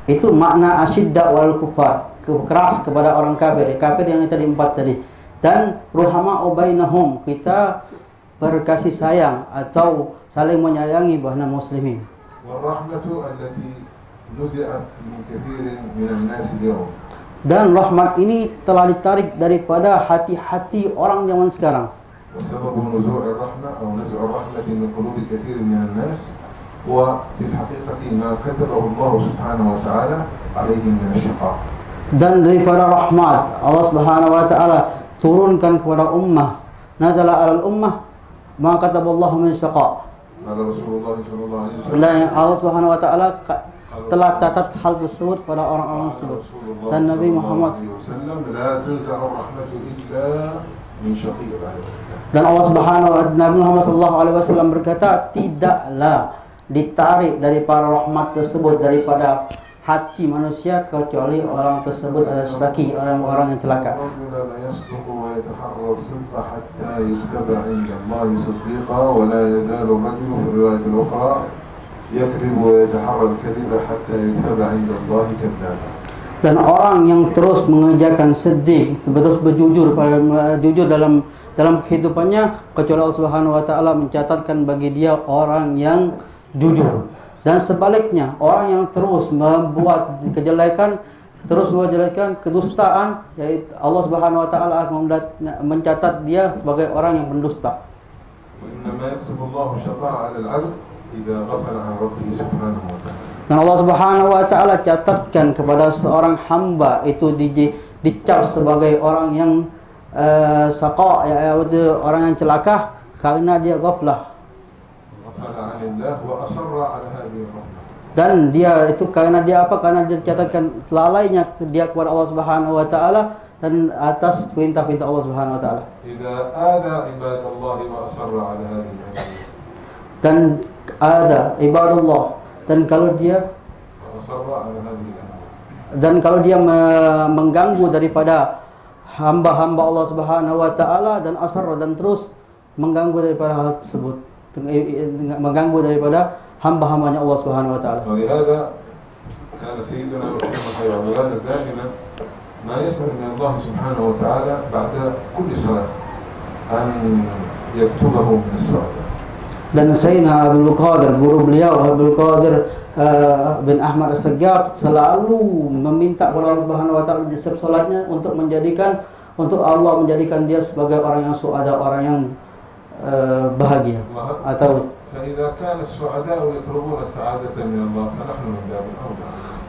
Itu makna asyidda wal kufar, keras kepada orang kafir, kafir yang tadi 4 tadi. Dan ruhama'u bainahum, kita berkasih sayang atau saling menyayangi bahana muslimin. Warahmatu allati nuzi'at min kathirin minan nas al-yawm. Dan rahmat ini telah ditarik daripada hati-hati orang zaman sekarang. وسبب نزوع الرحمة أو نزع الرحمة من قلوب كثير من الناس هو في الحقيقة ما كتبه الله سبحانه وتعالى عليهم من الشقاء. Dan daripada rahmat Allah Subhanahu wa taala turunkan kepada ummah, nazala 'alal ummah ma kataballahu min syaqa. Qala Rasulullah sallallahu alaihi wasallam. Dan Allah Subhanahu wa taala telah catat hal tersebut pada orang-orang tersebut. Dan Nabi Muhammad la tunza'u rahmatu illa min syaqi. Dan Allah Subhanahu wa Nabi Muhammad sallallahu alaihi wasallam berkata, tidaklah ditarik daripada rahmat tersebut daripada hati manusia kecuali orang tersebut adalah syaqi, orang yang celaka. Dan orang yang terus mengerjakan sedih, terus berjujur dalam kehidupannya, kecuali Allah Subhanahu wa taala mencatatkan bagi dia orang yang jujur. Dan sebaliknya, orang yang terus membuat kejelekan, kedustaan, yaitu Allah Subhanahu wa taala akan mencatat dia sebagai orang yang pendusta. Dan Allah Subhanahu wa taala catatkan kepada seorang hamba itu dicap sebagai orang yang saqa, yaitu orang yang celaka karena dia ghaflah. Dan dia itu karena dia apa? Karena dia dicatatkan lalainya dia kepada Allah Subhanahu wa taala dan atas perintah-perintah Allah Subhanahu wa taala. Dan ada ibadallah, dan kalau dia mengganggu daripada hamba-hamba Allah Subhanahu wa taala dan asar, dan terus mengganggu daripada hal tersebut, mengganggu daripada hamba-hambanya Allah Subhanahu wa taala. ولهذا كان سيدنا محمد صلى الله عليه وسلم دائما ما يسأل من الله سبحانه وتعالى بعد كل صلاة أن يكتبه من السعداء. Dan Sayyidina Abdul Qadir, guru beliau Abdul Qadir bin Ahmad As-Saggab, selalu meminta kepada Allah Subhanahu wa taala di setiap salatnya untuk Allah menjadikan dia sebagai orang yang suada, orang yang bahagia. Atau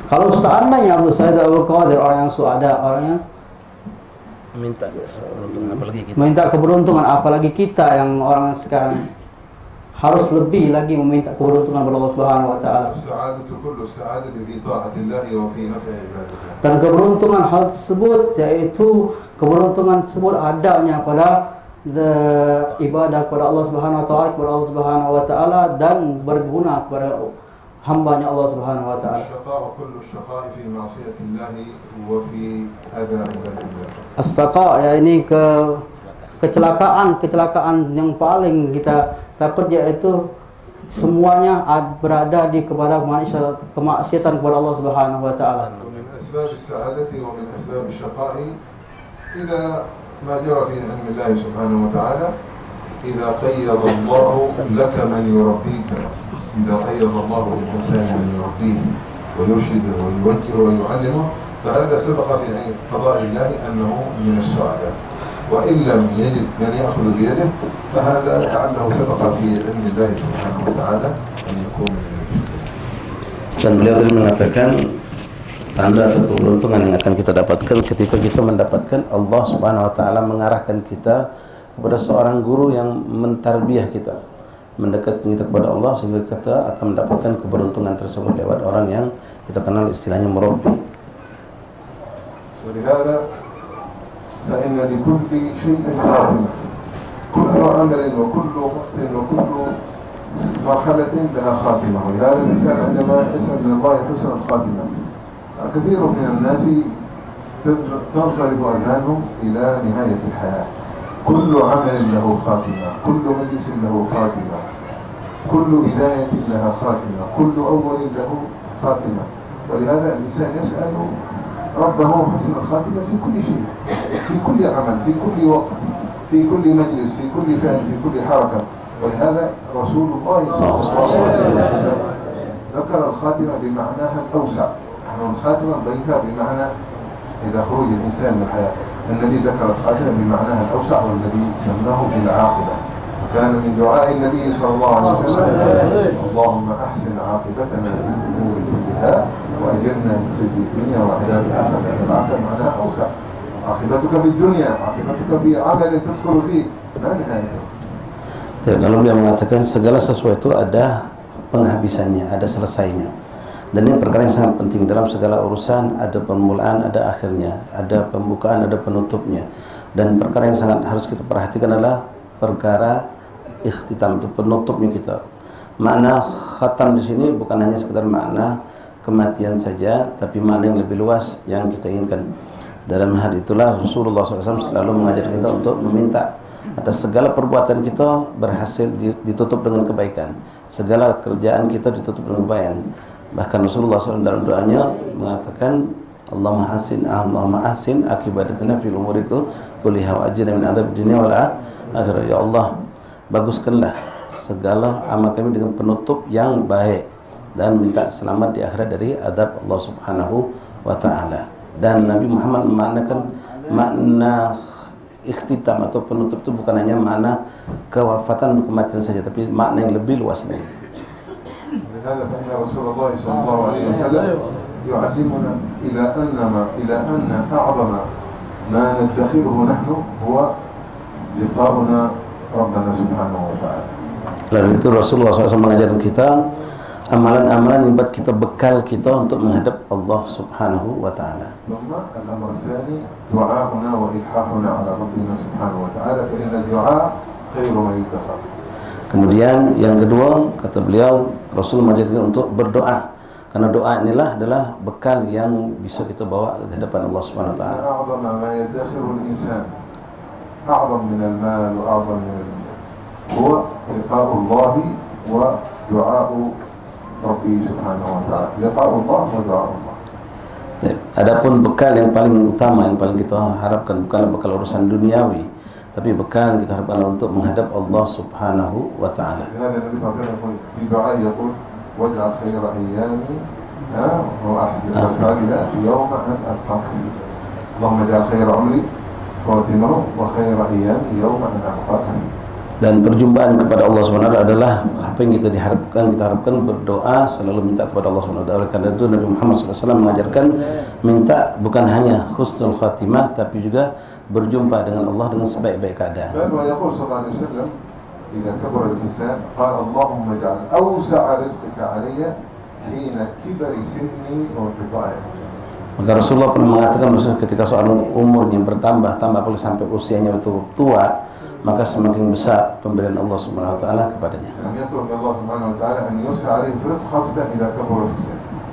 kalau seandainya Abdul Sayyid Abdul Qadir orang yang suada, orang yang minta keberuntungan, apalagi kita yang orang sekarang harus lebih lagi meminta keberuntungan kepada Allah Subhanahu wa taala. Dan keberuntungan hal tersebut, yaitu keberuntungan tersebut adanya pada ibadah kepada Allah Subhanahu wa taala dan berguna kepada hambanya Allah Subhanahu wa taala. As-saqa, ya ini kecelakaan yang paling kita takut, yaitu semuanya berada di kepada kemaksiatan kepada Allah Subhanahu wa taala. ما جرى في علم الله سبحانه وتعالى إذا قيض الله لك من يربيك، إذا قيض الله للإنسان من يربيه ويرشده ويوجهه ويعلمه، فهذا سبق في قضاء الله أنه من السعداء. وإن لم يجد من يأخذ بيده فهذا لعله سبق في علم الله سبحانه وتعالى أن يكون من المشركين. Dan beliau tadi mengatakan tanda atau keberuntungan yang akan kita dapatkan ketika kita mendapatkan Allah Subhanahu wa taala mengarahkan kita kepada seorang guru yang mentarbiyah kita, mendekatkan kita kepada Allah, sehingga kita akan mendapatkan keberuntungan tersebut lewat orang yang kita kenal istilahnya murabbi. ولهذا فإن لكل شيء خاتمة، كل عمل وكل وقت وكل مرحلة لها خاتمة، ولهذا الإنسان عندما يسأل من الله حسن الخاتمة، كثير من الناس تنصرف أذهانهم إلى نهاية الحياة. كل عمل له خاتمة، كل مجلس له خاتمة، كل بداية لها خاتمة، كل أول له خاتمة. ولهذا الإنسان يسأل ربه حسن الخاتمة في كل شيء، في كل عمل، في كل وقت، في كل مجلس، في كل فعل، في كل حركة. ولهذا رسول الله صلى الله عليه وسلم ذكر الخاتمة بمعناها الأوسع. نحن الخاتمة نضيفها بمعنى إذا خرج الإنسان من الحياة. النبي ذكر الخاتمة بمعناها الأوسع والذي سماه بالعاقبة. كان من دعاء النبي صلى الله عليه وسلم اللهم أحسن عاقبتنا في الأمور كلها وأجرنا من خزي الدنيا وعذاب الآخرة. العاقبة معناها أوسع. عاقبتك في الدنيا، عاقبتك في عمل تدخل فيه، ما نهايته. Lalu dia mengatakan segala sesuatu ada penghabisannya, ada selesainya. Dan ini perkara yang sangat penting dalam segala urusan. Ada permulaan, ada akhirnya, ada pembukaan, ada penutupnya. Dan perkara yang sangat harus kita perhatikan adalah perkara ikhtitam, itu penutupnya kita. Makna khatam di sini bukan hanya sekedar makna kematian saja, tapi makna yang lebih luas yang kita inginkan. Dalam hal itulah Rasulullah SAW selalu mengajar kita untuk meminta atas segala perbuatan kita berhasil ditutup dengan kebaikan, segala kerjaan kita ditutup dengan kebaikan. Bahkan Rasulullah SAW dalam doanya mengatakan Allahumma ahsin akibatana fil umuri kulliha wa ajirna min adzab dunya wal akhirah. Ya Allah, baguskanlah segala amal kami dengan penutup yang baik dan minta selamat di akhirat dari azab Allah Subhanahu wa taala. Dan Nabi Muhammad memaknakan makna ikhtitam atau penutup itu bukan hanya makna kewafatan atau kematian saja, tapi makna yang lebih luas lagi. لهذا فإن رسول الله صلى الله عليه وسلم يعلمنا إلى أن أعظم ما ندخره نحن هو لقاؤنا ربنا سبحانه وتعالى. Lalu itu Rasulullah SAW mengajarkan kita amalan-amalan yang buat kita bekal kita untuk menghadap Allah Subhanahu wa taala. ثم الأمر الثاني دعاؤنا وإلحاحنا على ربنا سبحانه وتعالى فإن الدعاء خير ما يدخر. Kemudian yang kedua, kata beliau, Rasul mengajarkan untuk berdoa, karena doa inilah adalah bekal yang bisa kita bawa ke hadapan Allah Subhanahu wa taala. أعظم ما يدخر الإنسان أعظم من المال وأعظم من هو لقاء الله ودعاء ربي سبحانه وتعالى. لقاء الله ودعاء الله. Adapun bekal yang paling utama, yang paling kita harapkan bukanlah bekal urusan duniawi, tapi bekal yang kita harapkan untuk menghadap Allah Subhanahu wa taala. هذا النبي صلى الله عليه وسلم في دعاء يقول واجعل خير أيامي وأحسن وسعدها يوم أن ألقاك فيه. اللهم اجعل خير عمري خواتمه وخير أيامي يوم أن ألقاك فيه. Dan perjumpaan kepada Allah Subhanahu wa taala adalah apa yang kita harapkan berdoa, selalu minta kepada Allah Subhanahu wa taala. Karena itu Nabi Muhammad SAW mengajarkan minta bukan hanya husnul khatimah, tapi juga berjumpa dengan Allah dengan sebaik-baik keadaan. بل ويقول صلى الله عليه وسلم إذا كبر الإنسان قال اللهم اجعل أوسع رزقك علي حين كبر سني وانقطاعي. Maka Rasulullah pernah mengatakan ketika seorang umurnya bertambah apalagi sampai usianya itu tua, maka semakin besar pemberian Allah Subhanahu wa taala kepadanya.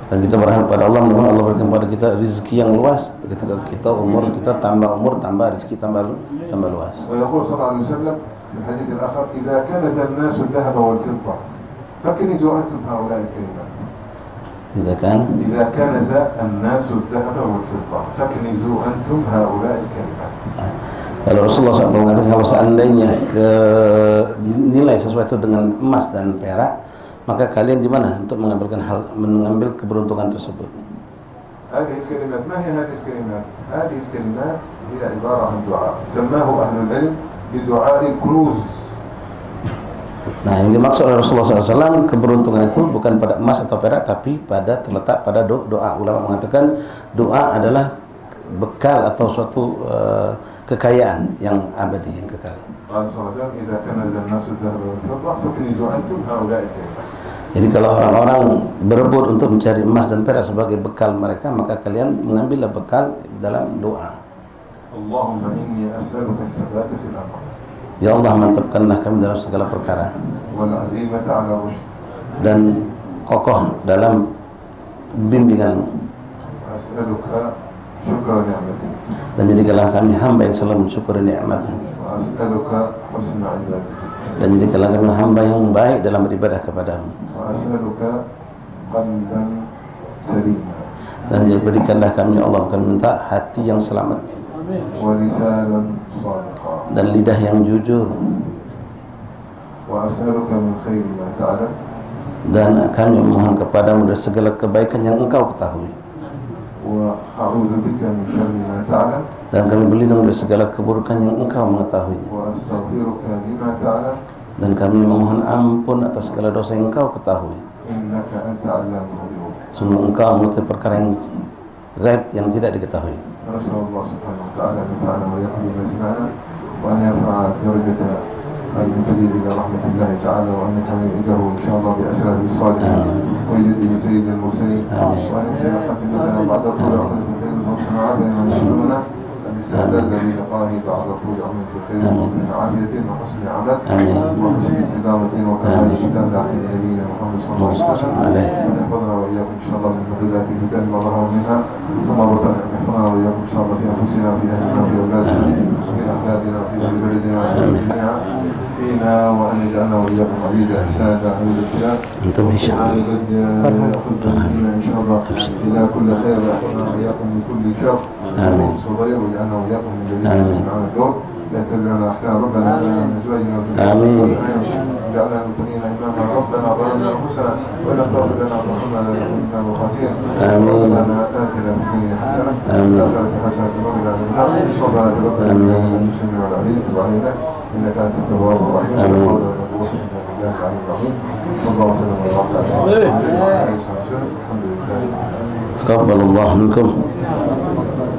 Dan kita berharap pada Allah, mudah-mudahan Allah berikan kepada kita rezeki yang luas. Ketika kita umur kita tambah rezeki tambah luas. ويقول صلى الله عليه وسلم في الحديث الآخر إذا كنز الناس الذهب والفضة فكنزوا أنتم هؤلاء الكلمات. إذا كنز الناس الذهب والفضة فكنزوا أنتم هؤلاء الكلمات. Kalau Rasulullah SAW mengatakan kalau seandainya nilai sesuatu dengan emas dan perak, maka kalian di mana untuk mengambil keberuntungan tersebut? هذه الكلمات ما هي هذه الكلمات؟ هذه الكلمات هي عبارة عن دعاء سماه أهل العلم بدعاء الكنوز. Nah, yang dimaksud oleh Rasulullah SAW keberuntungan itu bukan pada emas atau perak, tapi terletak pada doa. Ulama mengatakan doa adalah bekal atau suatu kekayaan yang abadi, yang kekal. Jadi kalau orang-orang berebut untuk mencari emas dan perak sebagai bekal mereka, maka kalian mengambillah bekal dalam doa. Allahumma inni as'aluka ats-tsabata fil amr. Ya Allah, mantapkanlah kami dalam segala perkara. Wal 'azimata 'ala rusyd. Dan kokoh dalam bimbingan-Mu. As'aluka syukra ni'matik. Dan jadikanlah kami hamba yang selalu mensyukuri nikmat-Mu. As'aluka husna ibadatik. Dan jadikanlah kami hamba yang baik dalam beribadah kepada-Mu. As'aluka qalban salima. dan berikanlah kami Allah, kami minta hati yang selamat ولسانا صادقا dan lidah yang jujur, وأسألك من خير ما تعلم dan kami memohon kepadamu dari segala kebaikan yang engkau ketahui, وأعوذ بك من شر ما تعلم dan kami berlindung dari segala keburukan yang engkau mengetahui, وأستغفرك لما تعلم dan kami memohon ampun atas segala dosa yang engkau ketahui. إنك أنت علام الغيوب. Sungguh engkau mengetahui perkara yang gaib yang tidak diketahui. ونسأل الله سبحانه وتعالى أن ينفعنا وإياكم بما سمعنا وأن يرفع درجة المنتمين إلى رحمة الله تعالى وأن يحمده إن شاء الله بأسراره الصالحين ويجده سيد المرسلين وأن يحسن خاتمتنا بعد طول عمر في خير وحسن عافية وأن يكرمنا بالاستعداد للقائه بعد طول عمر في خير وحسن عافية وحسن عمل وحسن استدامة وكمال كتاب عهد نبينا محمد صلى الله عليه وسلم وأن يحفظنا وإياكم إن شاء الله من فضيلات الكتاب ما ظهر منها وما بطن، أن يحفظنا وإياكم إن شاء الله في أنفسنا وفي أهلنا وفي أولادنا وفي أحبابنا وفي أهل بلدنا وفي جميعا فينا، وأن يجعلنا وإياكم عبيد إحسانا عبيد الكلام أنتم إن شاء الله يأخذ بنا إن شاء الله إلى كل خير ويحفظنا وإياكم من كل شر وصغير ويجعلنا وإياكم من الذين يستمعون القول يتبعون أحسن. ربنا هب لنا من أزواجنا وذرياتنا جعلنا المتقين إماما. ربنا ظلمنا أنفسنا وإن تغفر لنا وترحمنا لنكن من الخاسرين. ربنا آتنا في الدنيا حسنة وفي الآخرة حسنة وقنا عذاب النار. ربنا تقبل منا إنك أنت السميع العليم، تب علينا إنك أنت التواب الرحيم. لا حول ولا قوة إلا بالله العلي العظيم. صلى الله وسلم وبارك على سيدنا محمد وسلم. الحمد لله. تقبل الله منكم.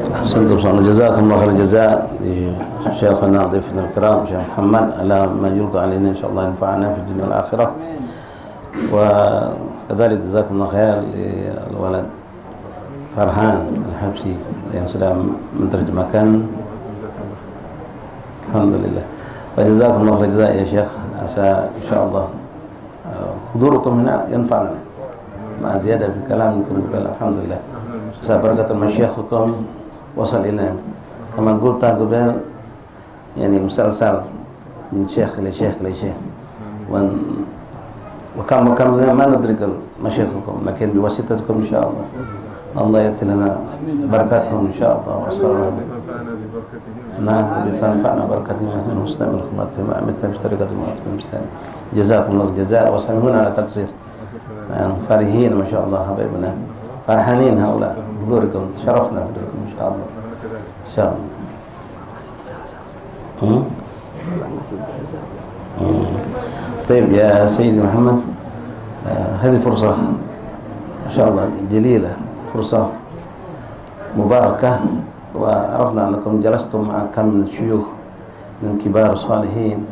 أحسنتم صلى جزاكم الله خير الجزاء شيخنا ضيفنا الكرام شيخ محمد على ما يلقى علينا إن شاء الله ينفعنا في الدنيا والآخرة، وكذلك جزاكم الله خير للولد فرحان الحبشي yang sudah menerjemahkan. Alhamdulillah. وجزاكم الله خير الجزاء يا شيخ. عسى إن شاء الله حضوركم هنا ينفعنا مع زيادة في كلامكم. الحمد لله. عسى بركة مشايخكم وصل إلى كما قلت قبل يعني مسلسل من شيخ إلى شيخ إلى شيخ، وكم ما ندرك مشايخكم، لكن بواسطتكم إن شاء الله الله يأتي لنا بركاتهم إن شاء الله وصلنا. نعم بفنفعنا بركاتهم نحن المستمر مثل مشتركة المستمر. جزاكم الله الجزاء وسامحونا على تقصير. فرحين ما شاء الله حبايبنا، فرحانين هؤلاء بحضوركم، تشرفنا بحضوركم إن شاء الله إن شاء الله. طيب يا سيدي محمد، هذه فرصة ما شاء الله جليلة، فرصة مباركة، وعرفنا أنكم جلستم مع كم من الشيوخ من كبار الصالحين،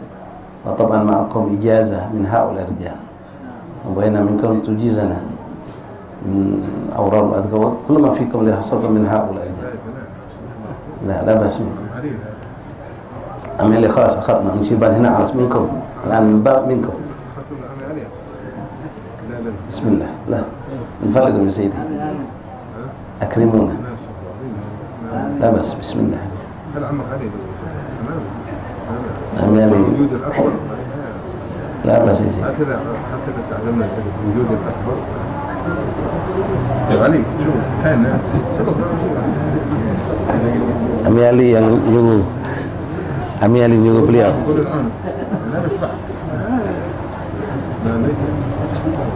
وطبعا معكم إجازة من هؤلاء الرجال، وبين منكم تجيزنا من أوراق الأذكار كل ما فيكم له صدر من هؤلاء الرجال. لا بأس. أما اللي خلاص أخذنا نشيل بعد هنا على منكم الآن من باب منكم. بسم الله. لا من فضلكم يا سيدي أكرمونا. لا بس بسم الله. هل عمك علي أميالي الوجود الأكبر؟ لا بس يا سيدي. هكذا تعلمنا الوجود الأكبر. يا علي شوف هنا Amyali yang nyuruh, Amyali nyuruh beliau. قول الآن لا ندفع.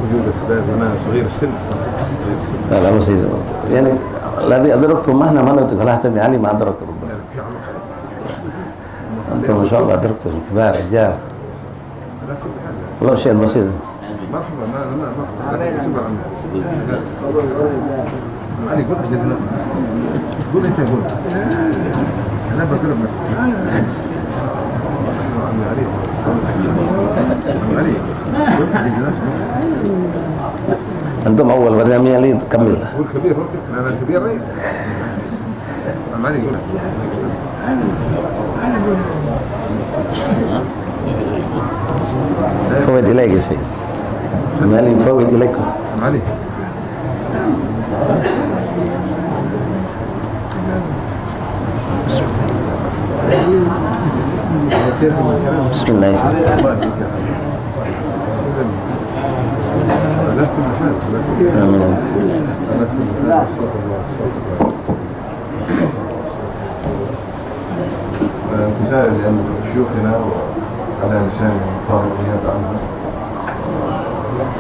وجود الحبايب أنا صغير السن. لا بس يعني الذي أدركته مهنا ما ندرك لا تبي علي ما أدرك ربنا. أنتم ما شاء الله أدركتم كبار رجال. والله شيء بسيط. مرحبا ما مرحبا شكرا علي قول أجل قول أنت قول أنا بقول لك علي علي أنتم أول برنامج علي تكمل. قول كبير أنا الكبير رأيت علي قول فوت إليك يا سيد. علي فوت إليكم. علي بسم الله يا سيدي. الله يهديك. على كل حال آمين. امتثالا لأمر شيوخنا وعلى لسان طاهر نيابة عنها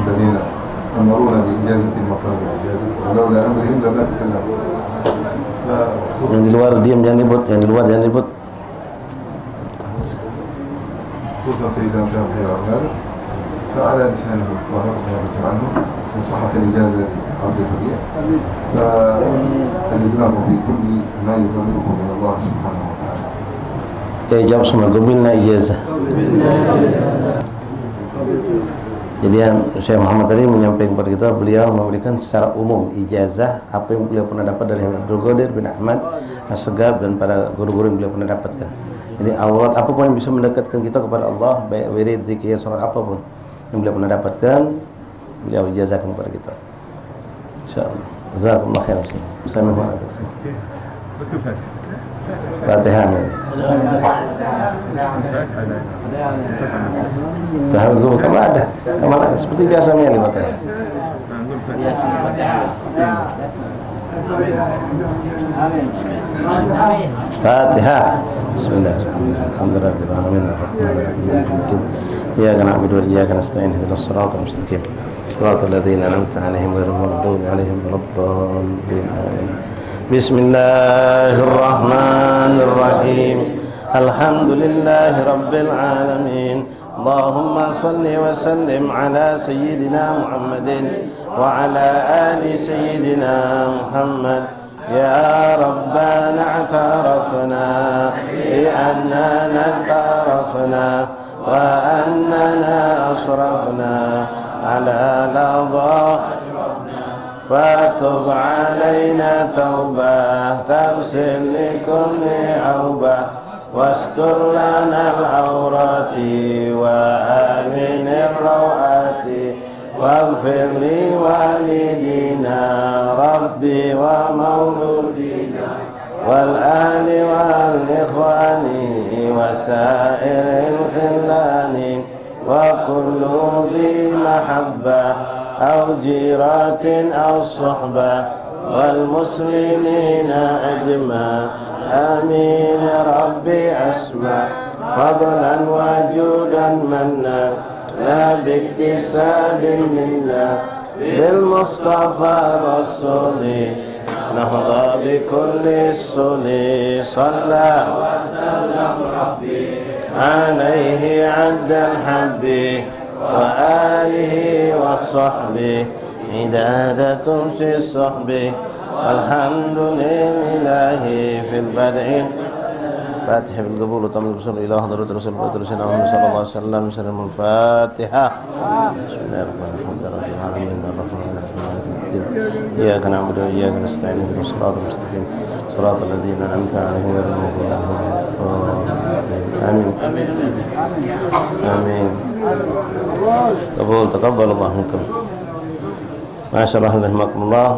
الذين أمرونا بإجازة المقام والإجازة ولولا أمرهم لم نتكلم. Yang di luar diam, jangan ribut. Yang di luar jangan ribut. خصوصا سيدنا مشاهد خير الأعمال فعلى لسانه الطاهر نيابة عنه من صحة الإجازة لعبد البديع فالإزراق في كل ما يبلغكم من الله سبحانه وتعالى. Jawab semua, gobilna ijazah. Jadi Syekh Muhammad tadi menyampaikan kepada kita, beliau memberikan secara umum ijazah apa yang beliau pernah dapat dari Abdul Qadir bin Ahmad As-Segaf dan para guru-guru yang beliau pernah dapatkan. Jadi awal apapun yang bisa mendekatkan kita kepada Allah, baik wirid, zikir, salat, apapun yang beliau pernah dapatkan, beliau ijazahkan kepada kita. Insyaallah. Jazakumullah khairan. Saya mohon atas. Fatihah. Tahu guru kamu ada. Kamu ada seperti biasa nih Fatihah. Fatihah. Bismillahirrahmanirrahim. Alhamdulillahirabbil alamin. Iyyaka na'budu wa iyyaka nasta'in. Ihdinas siratal mustaqim. Siratal ladzina an'amta 'alaihim ghairil maghdubi 'alaihim waladdallin. Amin. Bismillahirrahmanirrahim. Alhamdulillahi rabbil alamin. Allahumma salli wa sallim ala sayyidina Muhammadin wa ala ali sayyidina Muhammad. Ya Rabbana a'tarafna bi annana ta'arafna wa annana asrafna ala ladha فتب علينا توبة تغسل لكل عوبة واستر لنا العورات وآمن الروعات واغفر لوالدينا ربي ومولودينا والأهل والإخوان وسائر الخلان وكل ذي محبة أو جيرات أو صحبة والمسلمين أجمع آمين ربي أسمع فضلا وجودا منا لا باكتساب منا بالمصطفى الرسول نهضى بكل السل صلى وسلم ربي عليه عد الحب وآله والصحب عدادة في الصحب الحمد لله في البدء فاتح بالقبول وتم الوصول إلى حضرة رسول الله صلى الله عليه وسلم سلم الفاتحة بسم الله الرحمن الرحيم الرحمن الرحيم إياك نعبد وإياك نستعين اهدنا الصراط المستقيم صراط الذين أنعمت عليهم غير المغضوب عليهم آمين آمين تقبل الله منكم ما شاء الله رحمكم الله.